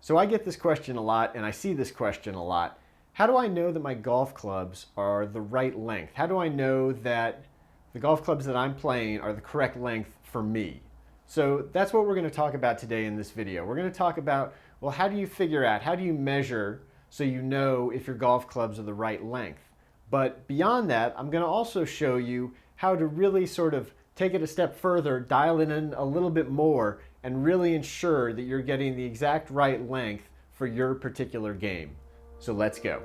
So I get this question a lot, and I see this question a lot. How do I know that my golf clubs are the right length? How do I know that the golf clubs that I'm playing are the correct length for me? So that's what we're going to talk about today in this video. We're going to talk about, well, how do you figure out, how do you measure so you know if your golf clubs are the right length? But beyond that, I'm going to also show you how to really sort of take it a step further, dial it in a little bit more, and really ensure that you're getting the exact right length for your particular game. So let's go.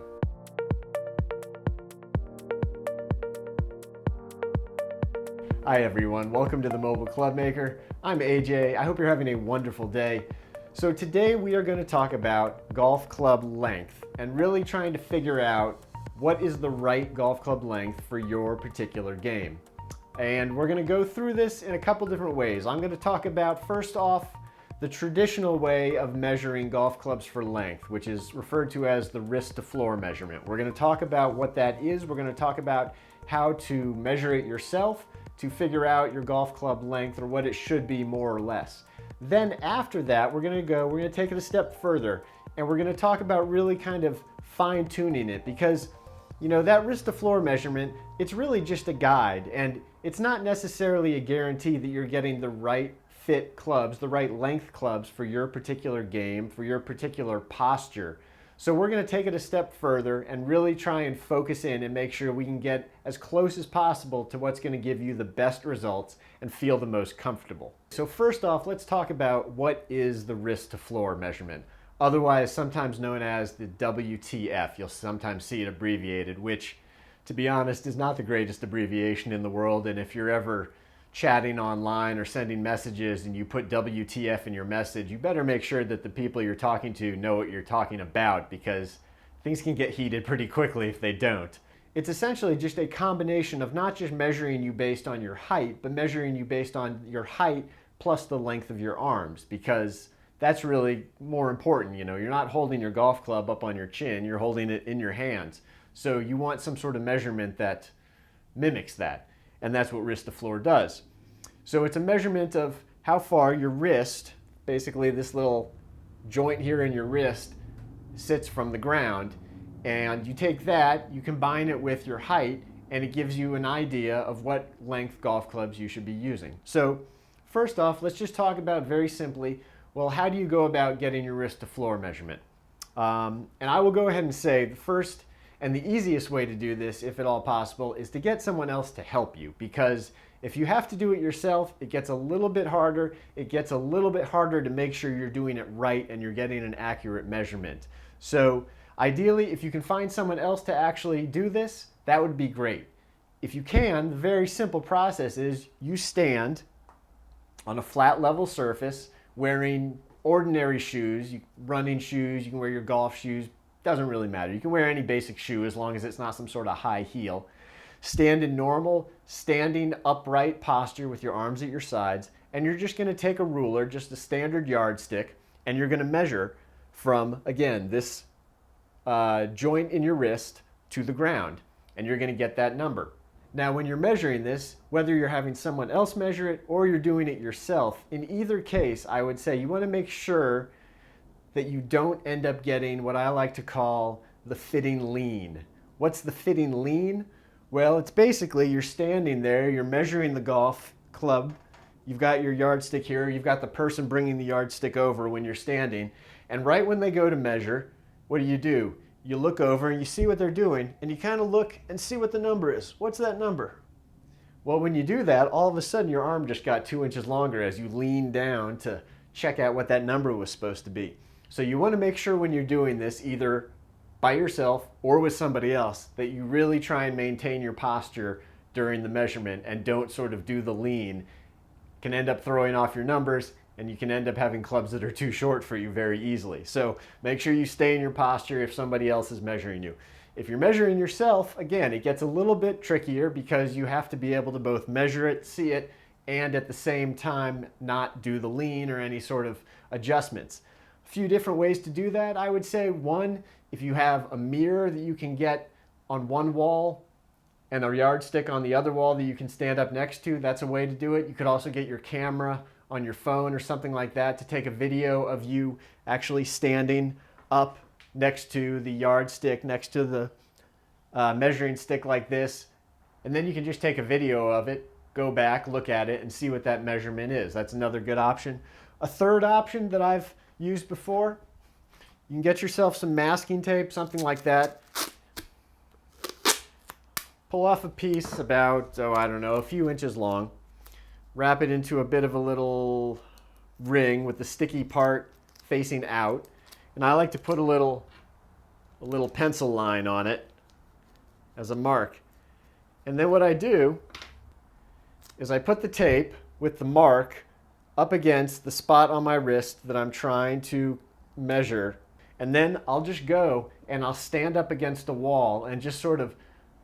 Hi everyone, welcome to the Mobile Club Maker. I'm AJ, I hope you're having a wonderful day. So today we are going to talk about golf club length and really trying to figure out what is the right golf club length for your particular game. And we're going to go through this in a couple different ways. I'm going to talk about, first off, the traditional way of measuring golf clubs for length, which is referred to as the wrist to floor measurement. We're going to talk about what that is. We're going to talk about how to measure it yourself to figure out your golf club length or what it should be more or less. Then after that, we're going to take it a step further and we're going to talk about really kind of fine tuning it because, you know, that wrist to floor measurement, it's really just a guide and it's not necessarily a guarantee that you're getting the right fit clubs, the right length clubs for your particular game, for your particular posture. So we're going to take it a step further and really try and focus in and make sure we can get as close as possible to what's going to give you the best results and feel the most comfortable. So first off, let's talk about what is the wrist to floor measurement, otherwise sometimes known as the WTF. You'll sometimes see it abbreviated, which, to be honest, is not the greatest abbreviation in the world. And if you're ever chatting online or sending messages and you put WTF in your message, you better make sure that the people you're talking to know what you're talking about because things can get heated pretty quickly if they don't. It's essentially just a combination of not just measuring you based on your height, but measuring you based on your height plus the length of your arms, because that's really more important. You know, you're not holding your golf club up on your chin, you're holding it in your hands. So you want some sort of measurement that mimics that, and that's what wrist to floor does. So it's a measurement of how far your wrist, basically this little joint here in your wrist, sits from the ground, and you take that, you combine it with your height, and it gives you an idea of what length golf clubs you should be using. So first off, let's just talk about very simply, well, how do you go about getting your wrist to floor measurement? And I will go ahead and say the first and the easiest way to do this, if at all possible, is to get someone else to help you, because if you have to do it yourself, it gets a little bit harder. It gets a little bit harder to make sure you're doing it right and you're getting an accurate measurement. So ideally, if you can find someone else to actually do this, that would be great. If you can, the very simple process is you stand on a flat level surface wearing ordinary shoes, running shoes, you can wear your golf shoes, doesn't really matter. You can wear any basic shoe as long as it's not some sort of high heel. Stand in normal, standing upright posture with your arms at your sides, and you're just going to take a ruler, just a standard yardstick, and you're going to measure from, again, this joint in your wrist to the ground, and you're going to get that number. Now, when you're measuring this, whether you're having someone else measure it or you're doing it yourself, in either case, I would say you want to make sure that you don't end up getting what I like to call the fitting lean. What's the fitting lean? Well, it's basically you're standing there, you're measuring the golf club, you've got your yardstick here, you've got the person bringing the yardstick over when you're standing, and right when they go to measure, what do? You look over and you see what they're doing, and you kind of look and see what the number is. What's that number? Well, when you do that, all of a sudden your arm just got 2 inches longer as you lean down to check out what that number was supposed to be. So you want to make sure when you're doing this, either by yourself or with somebody else, that you really try and maintain your posture during the measurement and don't sort of do the lean. It can end up throwing off your numbers and you can end up having clubs that are too short for you very easily. So make sure you stay in your posture if somebody else is measuring you. If you're measuring yourself, again, it gets a little bit trickier because you have to be able to both measure it, see it, and at the same time not do the lean or any sort of adjustments. A few different ways to do that. I would say one, if you have a mirror that you can get on one wall and a yardstick on the other wall that you can stand up next to, that's a way to do it. You could also get your camera on your phone or something like that to take a video of you actually standing up next to the yardstick, next to the measuring stick like this. And then you can just take a video of it, go back, look at it, and see what that measurement is. That's another good option. A third option that I've used before, you can get yourself some masking tape, something like that. Pull off a piece about, I don't know, a few inches long. Wrap it into a bit of a little ring with the sticky part facing out. And I like to put a little pencil line on it as a mark. And then what I do is I put the tape with the mark up against the spot on my wrist that I'm trying to measure. And then I'll just go and I'll stand up against a wall and just sort of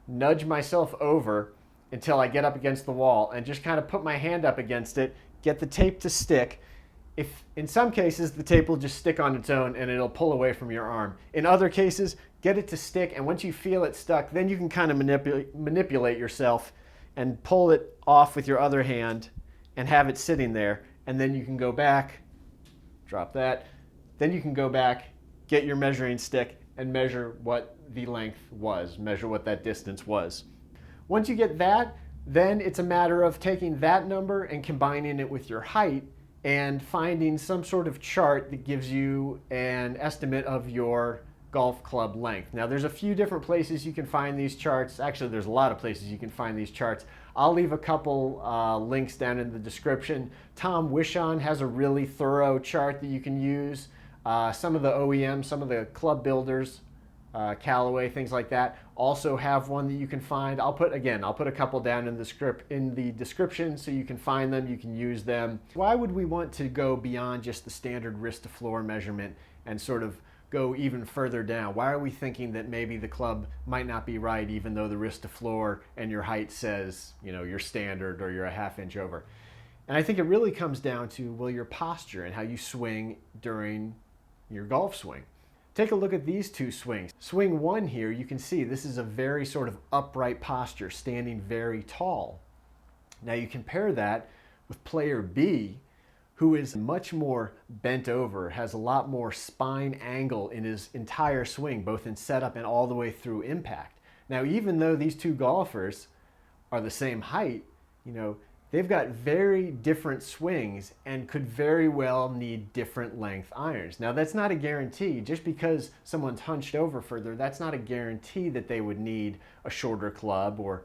nudge myself over until I get up against the wall and just kind of put my hand up against it, get the tape to stick. If in some cases the tape will just stick on its own and it'll pull away from your arm. In other cases, get it to stick, and once you feel it stuck, then you can kind of manipulate yourself and pull it off with your other hand and have it sitting there. And then you can go back, drop that, then you can go back, get your measuring stick and measure what the length was, measure what that distance was. Once you get that, then it's a matter of taking that number and combining it with your height and finding some sort of chart that gives you an estimate of your golf club length. Now there's a few different places you can find these charts. Actually, there's a lot of places you can find these charts. I'll leave a couple links down in the description. Tom Wishon has a really thorough chart that you can use. Some of the OEMs, some of the club builders, Callaway, things like that, also have one that you can find. I'll put a couple down in the description so you can find them, you can use them. Why would we want to go beyond just the standard wrist to floor measurement and sort of go even further down? Why are we thinking that maybe the club might not be right even though the wrist to floor and your height says, you're standard or you're a half inch over? And I think it really comes down to, well, your posture and how you swing during your golf swing. Take a look at these two swings. Swing one here, you can see this is a very sort of upright posture, standing very tall. Now you compare that with player B, who is much more bent over, has a lot more spine angle in his entire swing, both in setup and all the way through impact. Now, even though these two golfers are the same height, they've got very different swings and could very well need different length irons. Now, that's not a guarantee. Just because someone's hunched over further, that's not a guarantee that they would need a shorter club or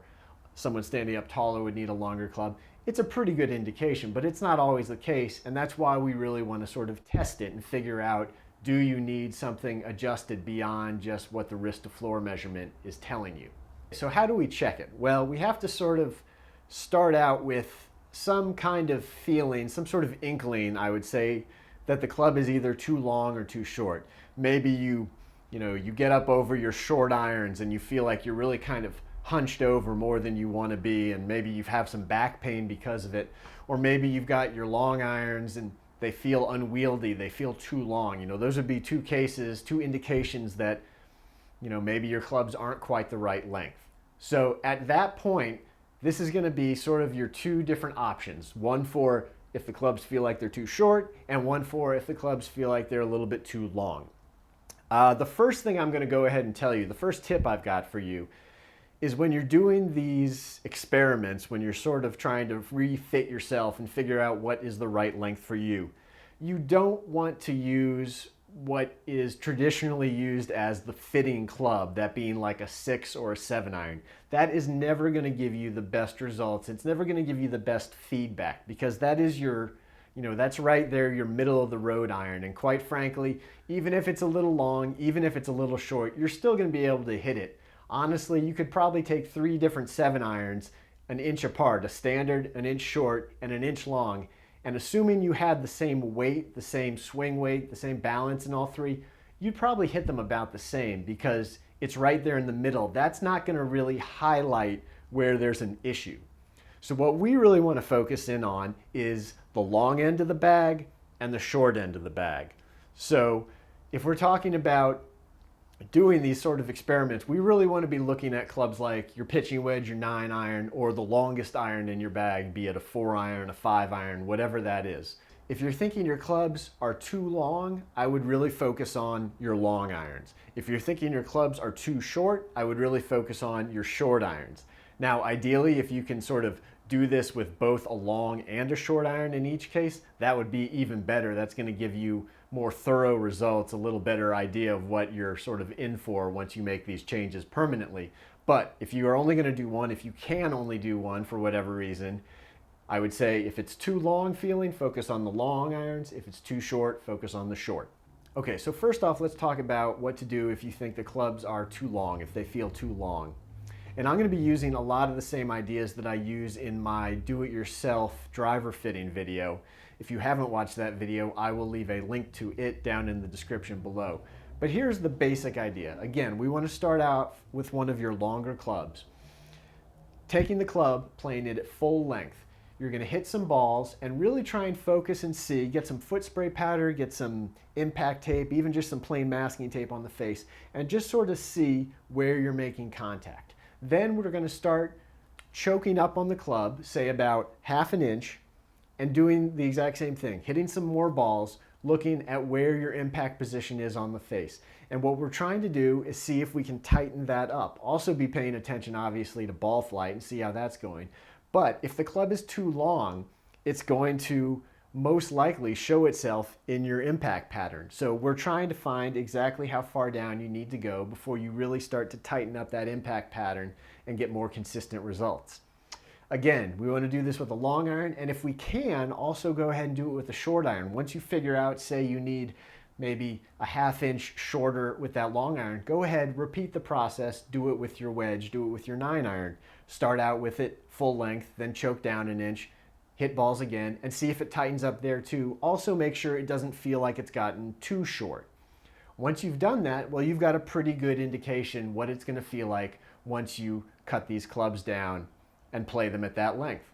someone standing up taller would need a longer club. It's a pretty good indication, but it's not always the case, and that's why we really want to sort of test it and figure out, do you need something adjusted beyond just what the wrist to floor measurement is telling you? So how do we check it? Well, we have to sort of start out with some kind of feeling, some sort of inkling, I would say, that the club is either too long or too short. Maybe you get up over your short irons and you feel like you're really kind of hunched over more than you want to be, and maybe you have some back pain because of it. Or maybe you've got your long irons and they feel unwieldy, they feel too long. Those would be two indications that maybe your clubs aren't quite the right length. So at that point, this is going to be sort of your two different options. One for if the clubs feel like they're too short, and one for if the clubs feel like they're a little bit too long. The first thing I'm going to go ahead and tell you, the first tip I've got for you, is when you're doing these experiments, when you're sort of trying to refit yourself and figure out what is the right length for you, you don't want to use what is traditionally used as the fitting club, that being like a 6 or a 7 iron. That is never going to give you the best results. It's never going to give you the best feedback, because that is your, that's right there, your middle of the road iron. And quite frankly, even if it's a little long, even if it's a little short, you're still going to be able to hit it. Honestly, you could probably take 3 different 7 irons an inch apart, a standard, an inch short, and an inch long, and assuming you had the same weight, the same swing weight, the same balance in all 3, you'd probably hit them about the same, because it's right there in the middle. That's not going to really highlight where there's an issue. So what we really want to focus in on is the long end of the bag and the short end of the bag. So if we're talking about doing these sort of experiments, we really want to be looking at clubs like your pitching wedge, your 9-iron, or the longest iron in your bag, be it a 4-iron, a 5-iron, whatever that is. If you're thinking your clubs are too long, I would really focus on your long irons. If you're thinking your clubs are too short, I would really focus on your short irons. Now, ideally, if you can sort of do this with both a long and a short iron in each case, that would be even better. That's going to give you more thorough results, a little better idea of what you're sort of in for once you make these changes permanently. But if you are only going to do one, if you can only do one for whatever reason, I would say if it's too long feeling, focus on the long irons. If it's too short, focus on the short. Okay, so first off, let's talk about what to do if you think the clubs are too long, if they feel too long. And I'm going to be using a lot of the same ideas that I use in my do-it-yourself driver fitting video. If you haven't watched that video, I will leave a link to it down in the description below. But here's the basic idea. Again, we want to start out with one of your longer clubs. Taking the club, playing it at full length. You're going to hit some balls and really try and focus and see, get some foot spray powder, get some impact tape, even just some plain masking tape on the face, and just sort of see where you're making contact. Then we're going to start choking up on the club, say about 1/2 inch, and doing the exact same thing, hitting some more balls, looking at where your impact position is on the face. And what we're trying to do is see if we can tighten that up. Also be paying attention, obviously, to ball flight and see how that's going. But if the club is too long, it's going to most likely show itself in your impact pattern. So we're trying to find exactly how far down you need to go before you really start to tighten up that impact pattern and get more consistent results. Again, we want to do this with a long iron, and if we can, also go ahead and do it with a short iron. Once you figure out, say you need maybe a 1/2 inch shorter with that long iron, go ahead, repeat the process, do it with your wedge, do it with your 9-iron. Start out with it full length, then choke down 1 inch, hit balls again, and see if it tightens up there too. Also make sure it doesn't feel like it's gotten too short. Once you've done that, well, you've got a pretty good indication what it's going to feel like once you cut these clubs down and play them at that length.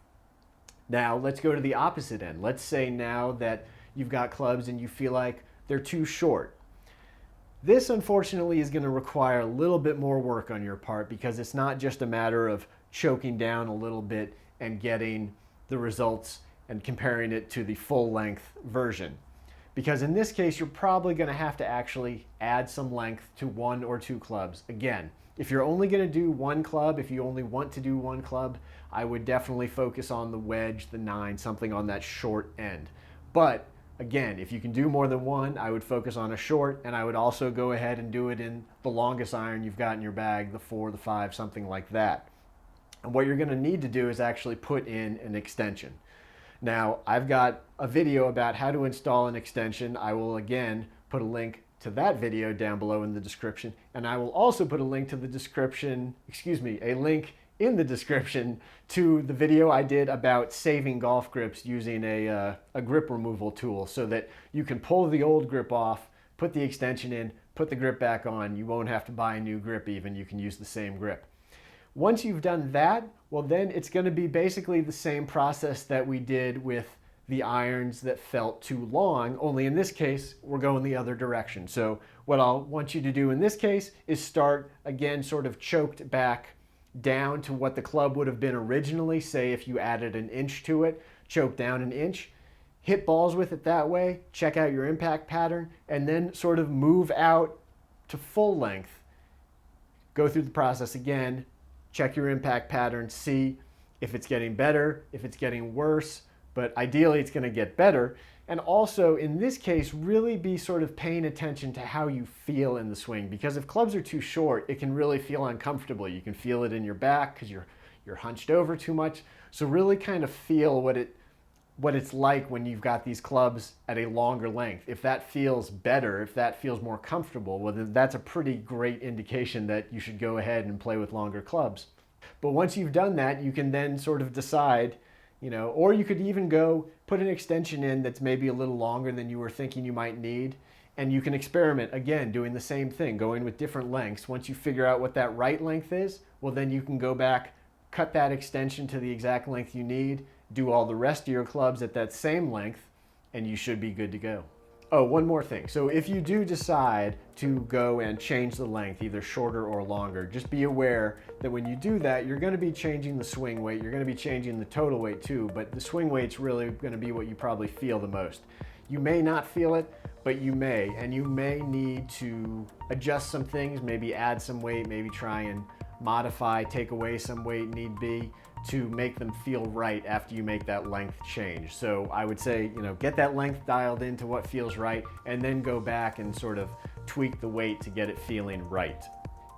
Now let's go to the opposite end. Let's say now that you've got clubs and you feel like they're too short. This unfortunately is going to require a little bit more work on your part, because it's not just a matter of choking down a little bit and getting the results and comparing it to the full length version. Because in this case, you're probably going to have to actually add some length to 1 or 2 clubs. Again, if you're only going to do one club, if you only want to do one club, I would definitely focus on the wedge, the 9, something on that short end. But again, if you can do more than one, I would focus on a short, and I would also go ahead and do it in the longest iron you've got in your bag, the 4, the 5, something like that. And what you're going to need to do is actually put in an extension. Now, I've got a video about how to install an extension. I will again put a link to that video down below in the description, and I will also put a link to the description, a link in the description to the video I did about saving golf grips using a grip removal tool, so that you can pull the old grip off, put the extension in, put the grip back on. You won't have to buy a new grip even, you can use the same grip. Once you've done that, well, then it's going to be basically the same process that we did with the irons that felt too long, only in this case, we're going the other direction. So what I'll want you to do in this case is start, again, sort of choked back down to what the club would have been originally. Say if you added 1 inch to it, choke down 1 inch, hit balls with it that way, check out your impact pattern, and then sort of move out to full length. Go through the process again, check your impact pattern, see if it's getting better, if it's getting worse, but ideally it's going to get better. And also in this case, really be sort of paying attention to how you feel in the swing, because if clubs are too short, it can really feel uncomfortable. You can feel it in your back because you're hunched over too much. So really kind of feel what it's like when you've got these clubs at a longer length. If that feels better, if that feels more comfortable, well, then that's a pretty great indication that you should go ahead and play with longer clubs. But once you've done that, you can then sort of decide, or you could even go put an extension in that's maybe a little longer than you were thinking you might need, and you can experiment, again, doing the same thing, going with different lengths. Once you figure out what that right length is, well, then you can go back, cut that extension to the exact length you need, do all the rest of your clubs at that same length, and you should be good to go. Oh, one more thing. So if you do decide to go and change the length, either shorter or longer, just be aware that when you do that, you're going to be changing the swing weight. You're going to be changing the total weight too, but the swing weight's really going to be what you probably feel the most. You may not feel it, but you may, and you may need to adjust some things, maybe add some weight, maybe try and modify, take away some weight need be, to make them feel right after you make that length change. So I would say, get that length dialed into what feels right, and then go back and sort of tweak the weight to get it feeling right.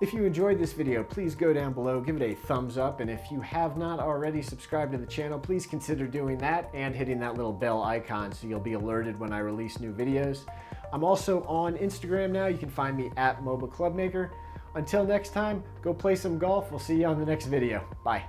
If you enjoyed this video, please go down below, give it a thumbs up, and if you have not already subscribed to the channel, please consider doing that and hitting that little bell icon so you'll be alerted when I release new videos. I'm also on Instagram now. You can find me at MobaClubMaker. Until next time, go play some golf. We'll see you on the next video. Bye.